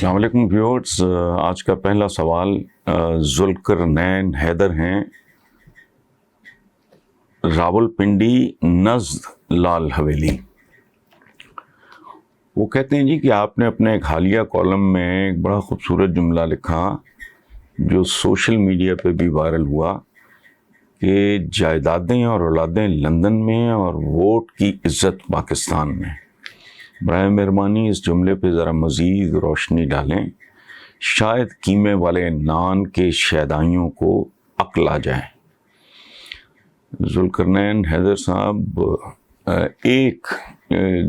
السلام علیکم ویورز، آج کا پہلا سوال ذوالقرنین حیدر ہیں، راولپنڈی نزد لال حویلی۔ وہ کہتے ہیں جی کہ آپ نے اپنے ایک حالیہ کالم میں ایک بڑا خوبصورت جملہ لکھا جو سوشل میڈیا پہ بھی وائرل ہوا کہ جائیدادیں اور اولادیں لندن میں اور ووٹ کی عزت پاکستان میں۔ برائے مہربانی اس جملے پہ ذرا مزید روشنی ڈالیں، شاید قیمے والے نان کے شیدائیوں کو عقل آ جائے۔ ذوالقرنین حیدر صاحب، ایک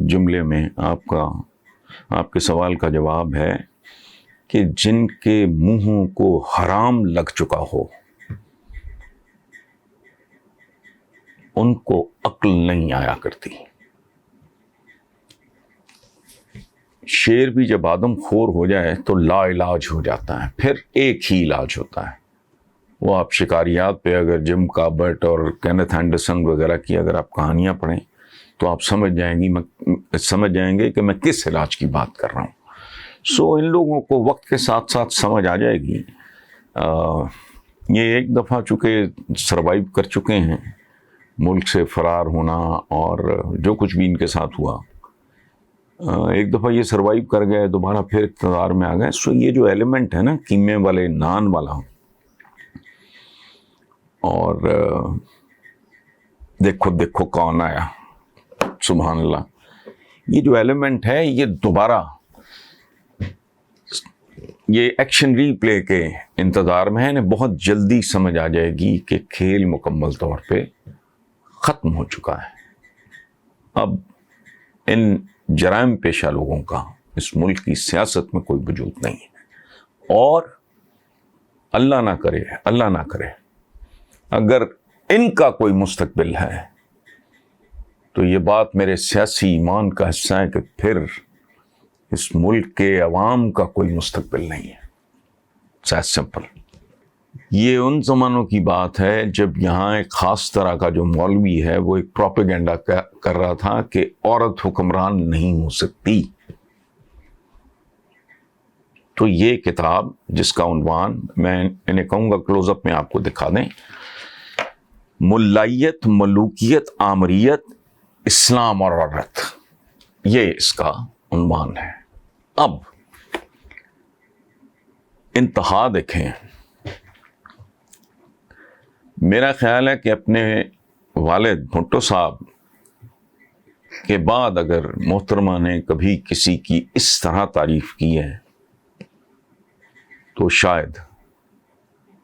جملے میں آپ کے سوال کا جواب ہے کہ جن کے منہوں کو حرام لگ چکا ہو ان کو عقل نہیں آیا کرتی۔ شیر بھی جب آدم خور ہو جائے تو لا علاج ہو جاتا ہے، پھر ایک ہی علاج ہوتا ہے۔ وہ آپ شکاریات پہ اگر جم کابرٹ اور کینتھ اینڈرسن وغیرہ کی اگر آپ کہانیاں پڑھیں تو آپ سمجھ جائیں گے کہ میں کس علاج کی بات کر رہا ہوں۔ ان لوگوں کو وقت کے ساتھ ساتھ سمجھ آ جائے گی۔ یہ ایک دفعہ چونکہ سروائیو کر چکے ہیں ملک سے فرار ہونا اور جو کچھ بھی ان کے ساتھ ہوا، ایک دفعہ یہ سروائیو کر گئے، دوبارہ پھر اقتدار میں آ گئے۔ یہ جو ایلیمنٹ ہے نا قیمے والے نان والا، اور دیکھو کون آیا، سبحان اللہ، یہ جو ایلیمنٹ ہے یہ دوبارہ یہ ایکشن ری پلے کے انتظار میں ہے۔ بہت جلدی سمجھ آ جائے گی کہ کھیل مکمل طور پہ ختم ہو چکا ہے۔ اب ان جرائم پیشہ لوگوں کا اس ملک کی سیاست میں کوئی وجود نہیں ہے، اور اللہ نہ کرے اگر ان کا کوئی مستقبل ہے تو یہ بات میرے سیاسی ایمان کا حصہ ہے کہ پھر اس ملک کے عوام کا کوئی مستقبل نہیں ہے۔ سیٹ سمپل۔ یہ ان زمانوں کی بات ہے جب یہاں ایک خاص طرح کا جو مولوی ہے وہ ایک پروپیگنڈا کر رہا تھا کہ عورت حکمران نہیں ہو سکتی۔ تو یہ کتاب جس کا عنوان میں انہیں کہوں گا کلوز اپ میں آپ کو دکھا دیں، ملائیت، ملوکیت، آمریت، اسلام اور عورت، یہ اس کا عنوان ہے۔ اب انتہا دیکھیں، میرا خیال ہے کہ اپنے والد بھٹو صاحب کے بعد اگر محترمہ نے کبھی کسی کی اس طرح تعریف کی ہے تو شاید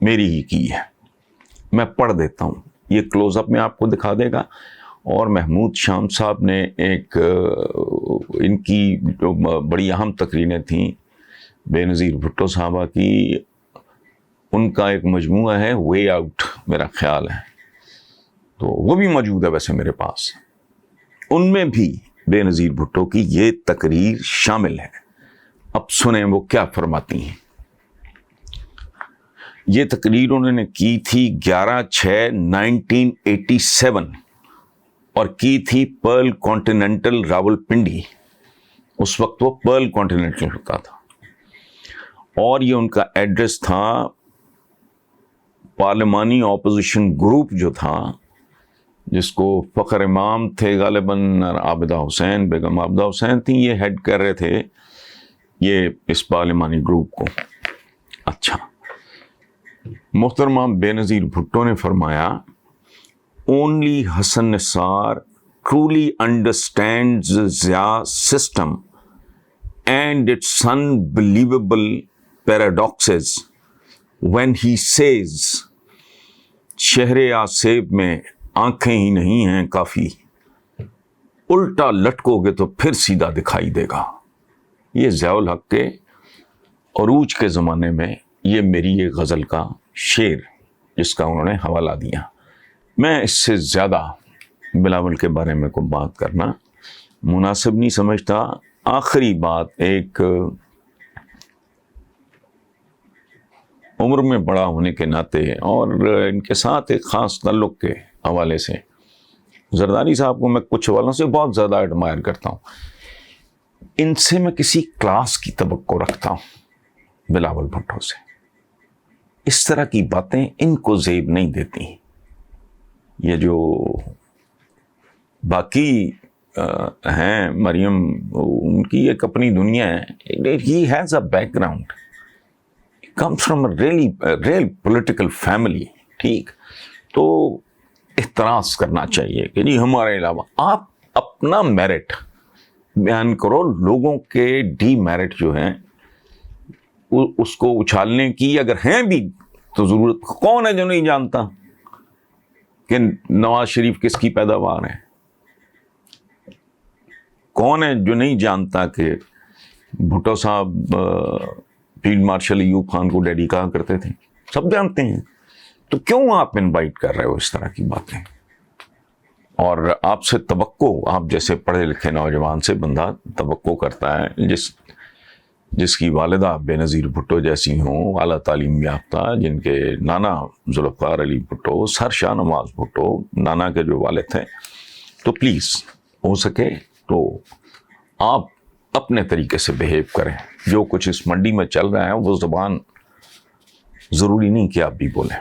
میری ہی کی ہے۔ میں پڑھ دیتا ہوں، یہ کلوز اپ میں آپ کو دکھا دے گا۔ اور محمود شام صاحب نے ایک ان کی جو بڑی اہم تقریریں تھیں بے نظیر بھٹو صاحبہ کی، ان کا ایک مجموعہ ہے وے آؤٹ میرا خیال ہے، تو وہ بھی موجود ہے ویسے میرے پاس۔ ان میں بھی بے نظیر بھٹو کی یہ تقریر شامل ہے۔ اب سنیں وہ کیا فرماتی ہیں۔ یہ تقریر انہوں نے کی تھی 11/6/1987 اور کی تھی پرل کانٹیننٹل راولپنڈی۔ اس وقت وہ پرل کانٹیننٹل ہوتا تھا، اور یہ ان کا ایڈریس تھا پارلیمانی اپوزیشن گروپ جو تھا، جس کو فخر امام تھے غالباً، عابدہ حسین، بیگم عابدہ حسین تھیں، یہ ہیڈ کر رہے تھے یہ اس پارلیمانی گروپ کو۔ اچھا، محترمہ بے نظیر بھٹو نے فرمایا، only Hassan Nisar truly understands the Zia system and its unbelievable paradoxes when he says شہر آسیب میں آنکھیں ہی نہیں ہیں کافی، الٹا لٹکو گے تو پھر سیدھا دکھائی دے گا۔ یہ ضیاء الحق کے عروج کے زمانے میں یہ میری ایک غزل کا شعر جس کا انہوں نے حوالہ دیا۔ میں اس سے زیادہ بلاول کے بارے میں کوئی بات کرنا مناسب نہیں سمجھتا۔ آخری بات، ایک عمر میں بڑا ہونے کے ناطے اور ان کے ساتھ ایک خاص تعلق کے حوالے سے، زرداری صاحب کو میں کچھ حوالوں سے بہت زیادہ ایڈمائر کرتا ہوں، ان سے میں کسی کلاس کی توقع رکھتا ہوں۔ بلاول بھٹو سے. اس طرح کی باتیں ان کو زیب نہیں دیتی. یہ جو باقی ہیں مریم، ان کی ایک اپنی دنیا ہے. He has a back ground, comes from a real political family. ٹھیک، تو احتراز کرنا چاہیے کہ جی ہمارے علاوہ آپ اپنا میرٹ بیان کرو. لوگوں کے ڈی میرٹ جو ہیں اس کو اچھالنے کی اگر ہیں بھی تو ضرورت. کون ہے جو نہیں جانتا کہ نواز شریف کس کی پیداوار ہے؟ کون ہے جو نہیں جانتا کہ بھٹو صاحب فیلڈ مارشل ایوب خان کو ڈیڈی کہا کرتے تھے؟ سب جانتے ہیں. تو کیوں آپ انوائٹ کر رہے ہو اس طرح کی باتیں؟ اور آپ سے توقع، آپ جیسے پڑھے لکھے نوجوان سے بندہ توقع کرتا ہے جس کی والدہ بے نظیر بھٹو جیسی ہوں، اعلیٰ تعلیم یافتہ، جن کے نانا ذوالفقار علی بھٹو، سر شاہ نواز بھٹو نانا کے جو والد تھے. تو پلیز ہو سکے تو آپ اپنے طریقے سے بہیو کریں. جو کچھ اس منڈی میں چل رہا ہے وہ زبان ضروری نہیں کہ آپ بھی بولیں.